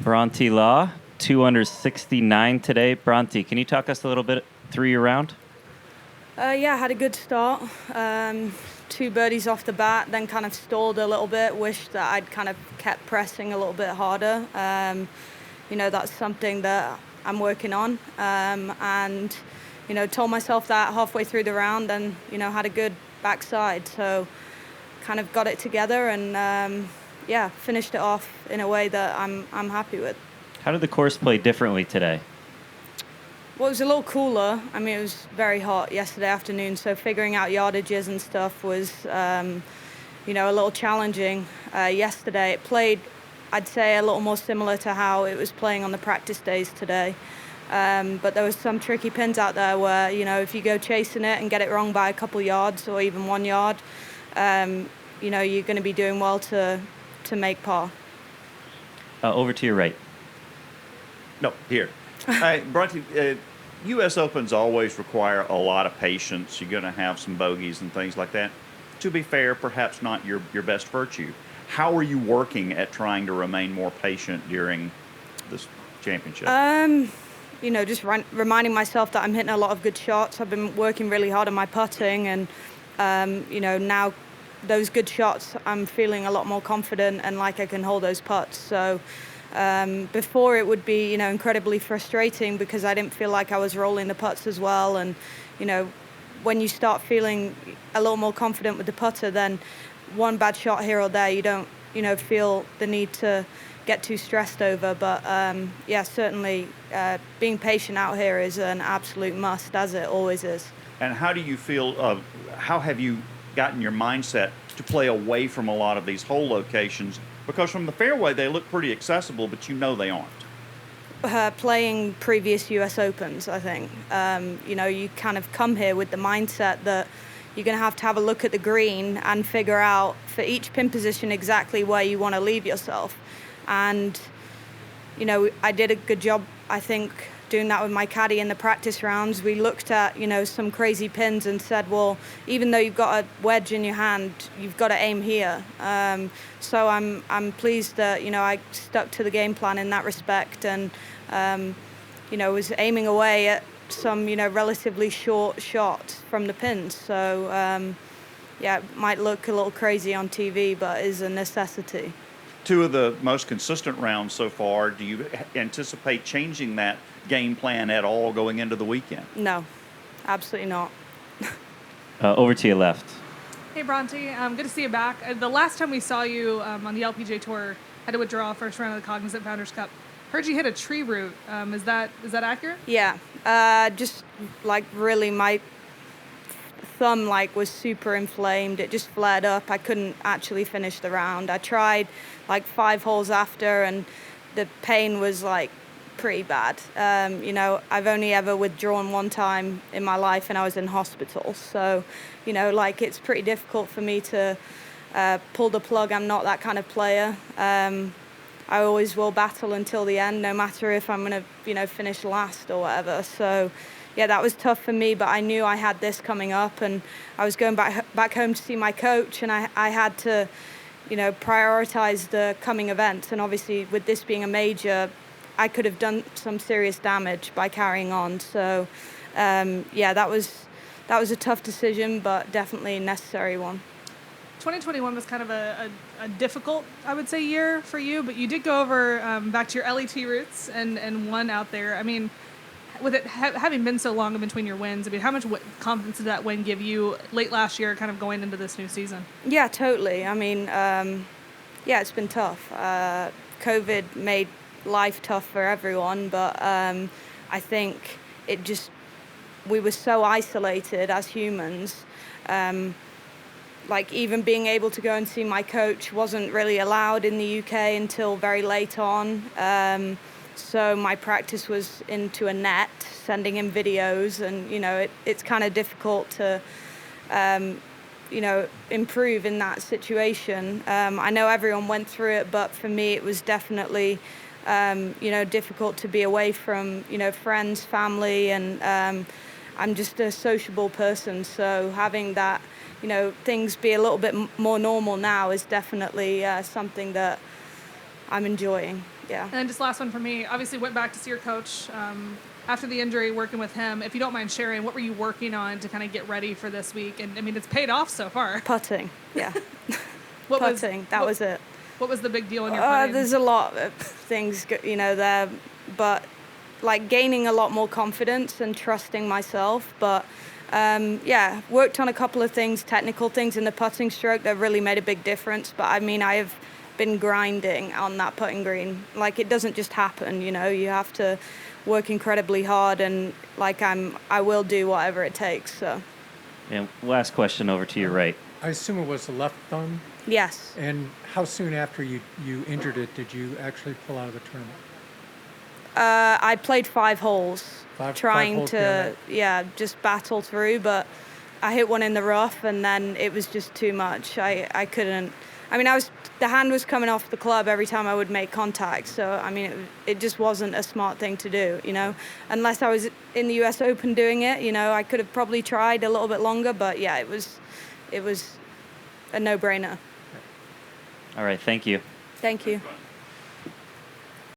Bronte Law, 2 under 69 today. Bronte, can you talk us a little bit through your round? Yeah, I had a good start. 2 birdies off the bat, then kind of stalled a little bit. Wished that I'd kind of kept pressing a little bit harder. That's something that I'm working on. And told myself that halfway through the round, and had a good backside. So kind of got it together and finished it off in a way that I'm happy with. How did the course play differently today? Well, it was a little cooler. I mean, it was very hot yesterday afternoon, so figuring out yardages and stuff was, a little challenging. Yesterday it played, I'd say, a little more similar to how it was playing on the practice days today. But there was some tricky pins out there where, if you go chasing it and get it wrong by a couple yards or even 1 yard, you're going to be doing well to make par. Over to your right. No, here. Bronte, U.S. Opens always require a lot of patience. You're going to have some bogeys and things like that. To be fair, perhaps not your best virtue. How are you working at trying to remain more patient during this championship? Just reminding myself that I'm hitting a lot of good shots. I've been working really hard on my putting, and now those good shots, I'm feeling a lot more confident and like I can hold those putts. So before it would be, incredibly frustrating because I didn't feel like I was rolling the putts as well. And, when you start feeling a little more confident with the putter, then one bad shot here or there, you don't, feel the need to get too stressed over. But certainly being patient out here is an absolute must, as it always is. And how do you feel, how have you gotten your mindset to play away from a lot of these hole locations? Because from the fairway, they look pretty accessible, but they aren't. Playing previous U.S. Opens, I think. You kind of come here with the mindset that you're going to have a look at the green and figure out for each pin position exactly where you want to leave yourself. And, I did a good job, I think, doing that with my caddy in the practice rounds. We looked at, some crazy pins and said, well, even though you've got a wedge in your hand, you've got to aim here. So I'm pleased that, I stuck to the game plan in that respect and, was aiming away at some, relatively short shots from the pins. So, it might look a little crazy on TV, but is a necessity. 2 of the most consistent rounds so far. Do you anticipate changing that game plan at all going into the weekend? No, absolutely not. Over to your left. Hey, Bronte. Good to see you back. The last time we saw you on the LPGA Tour, had to withdraw first round of the Cognizant Founders Cup. Heard you hit a tree root. Is that accurate? Yeah. Just like really my thumb was super inflamed. It just flared up. I couldn't actually finish the round. I tried 5 holes after, and the pain was pretty bad. I've only ever withdrawn 1 time in my life, and I was in hospital. So, it's pretty difficult for me to pull the plug. I'm not that kind of player. I always will battle until the end, no matter if I'm going to, finish last or whatever. So, yeah, that was tough for me, but I knew I had this coming up, and I was going back home to see my coach, and I had to, prioritize the coming events. And obviously, with this being a major, I could have done some serious damage by carrying on. So, that was a tough decision, but definitely a necessary one. 2021 was kind of a difficult, I would say, year for you, but you did go over back to your LET roots and won out there. I mean, with it having been so long in between your wins, how much confidence did that win give you late last year, kind of going into this new season? Yeah, totally. I mean, it's been tough. COVID made life tough for everyone, but I think we were so isolated as humans. Even being able to go and see my coach wasn't really allowed in the UK until very late on. So my practice was into a net, sending him videos, and, it's kind of difficult to, improve in that situation. I know everyone went through it, but for me it was definitely, difficult to be away from, friends, family, and I'm just a sociable person. So having that, things be a little bit more normal now is definitely something that I'm enjoying. Yeah. And then just last one for me. Obviously, went back to see your coach after the injury, working with him. If you don't mind sharing, what were you working on to kind of get ready for this week? And I mean, it's paid off so far. Putting. Yeah. What Putting. That was it. What was the big deal in your putting? There's a lot of things, there, but like gaining a lot more confidence and trusting myself. But yeah, worked on a couple of things, technical things in the putting stroke that really made a big difference. But I mean, I have been grinding on that putting green. Like, it doesn't just happen, you have to work incredibly hard, and like I will do whatever it takes. So. And last question over to your right. I assume it was the left thumb. Yes. And how soon after you injured it did you actually pull out of the tournament? I played 5 holes, trying holes to just battle through, but I hit one in the rough, and then it was just too much. I couldn't. I mean, the hand was coming off the club every time I would make contact. So I mean, it just wasn't a smart thing to do, Unless I was in the U.S. Open doing it, I could have probably tried a little bit longer. But yeah, it was a no-brainer. All right, thank you. Thank you.